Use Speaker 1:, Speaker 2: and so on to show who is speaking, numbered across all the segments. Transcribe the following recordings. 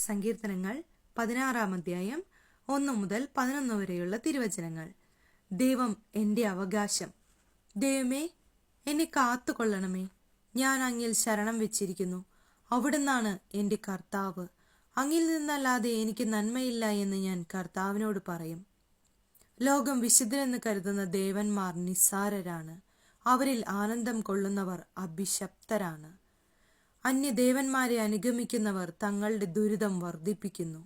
Speaker 1: സങ്കീർത്തനങ്ങൾ 16 അധ്യായം 1 മുതൽ 11 വരെയുള്ള തിരുവചനങ്ങൾ. ദൈവം എൻ്റെ അവകാശം. ദൈവമേ, എന്നെ കാത്തുകൊള്ളണമേ. ഞാൻ അങ്ങിൽ ശരണം വെച്ചിരിക്കുന്നു. അവിടുന്നാണ് എൻ്റെ കർത്താവ്. അങ്ങിൽ നിന്നല്ലാതെ എനിക്ക് നന്മയില്ല എന്ന് ഞാൻ കർത്താവിനോട് പറയും. ലോകം വിശുദ്ധരെന്ന് കരുതുന്ന ദേവന്മാർ നിസ്സാരരാണ്. അവരിൽ ആനന്ദം കൊള്ളുന്നവർ അഭിശപ്തരാണ്. അന്യദേവന്മാരെ അനുഗമിക്കുന്നവർ തങ്ങളുടെ ദുരിതം വർദ്ധിപ്പിക്കുന്നു.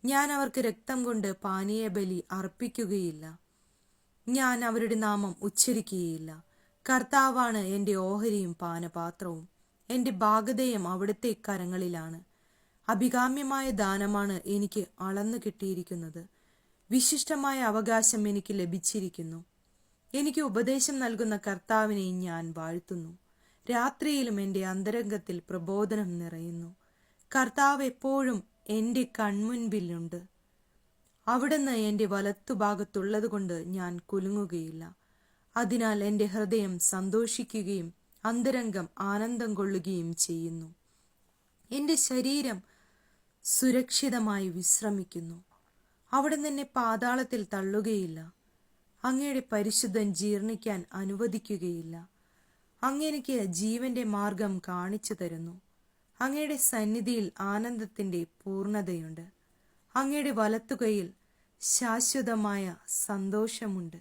Speaker 1: ഞാൻ അവർക്ക് രക്തം കൊണ്ട് പാനീയബലി അർപ്പിക്കുകയില്ല. ഞാൻ അവരുടെ നാമം ഉച്ചരിക്കുകയില്ല. കർത്താവാണ് എൻ്റെ ഓഹരിയും പാനപാത്രവും. എൻ്റെ ഭാഗധേയം അവിടുത്തെ കരങ്ങളിലാണ്. അഭികാമ്യമായ ദാനമാണ് എനിക്ക് അളന്നു കിട്ടിയിരിക്കുന്നത്. വിശിഷ്ടമായ അവകാശം എനിക്ക് ലഭിച്ചിരിക്കുന്നു. എനിക്ക് ഉപദേശം നൽകുന്ന കർത്താവിനെ ഞാൻ വാഴ്ത്തുന്നു. രാത്രിയിലും എൻ്റെ അന്തരംഗത്തിൽ പ്രബോധനം നിറയുന്നു. കർത്താവ് എപ്പോഴും എൻ്റെ കൺമുൻപിലുണ്ട്. അവിടുന്ന് എൻ്റെ വലത്തുഭാഗത്തുള്ളത് കൊണ്ട് ഞാൻ കുലുങ്ങുകയില്ല. അതിനാൽ എൻ്റെ ഹൃദയം സന്തോഷിക്കുകയും അന്തരംഗം ആനന്ദം കൊള്ളുകയും ചെയ്യുന്നു. എൻ്റെ ശരീരം സുരക്ഷിതമായി വിശ്രമിക്കുന്നു. അവിടുന്ന് എന്നെ പാതാളത്തിൽ തള്ളുകയില്ല. അങ്ങയുടെ പരിശുദ്ധൻ ജീർണിക്കാൻ അനുവദിക്കുകയില്ല. അങ്ങെനിക്ക് ജീവന്റെ മാർഗം കാണിച്ചു തരുന്നു. അങ്ങയുടെ സന്നിധിയിൽ ആനന്ദത്തിന്റെ പൂർണ്ണതയുണ്ട്. അങ്ങയുടെ വലത്തുകൈയിൽ ശാശ്വതമായ സന്തോഷമുണ്ട്.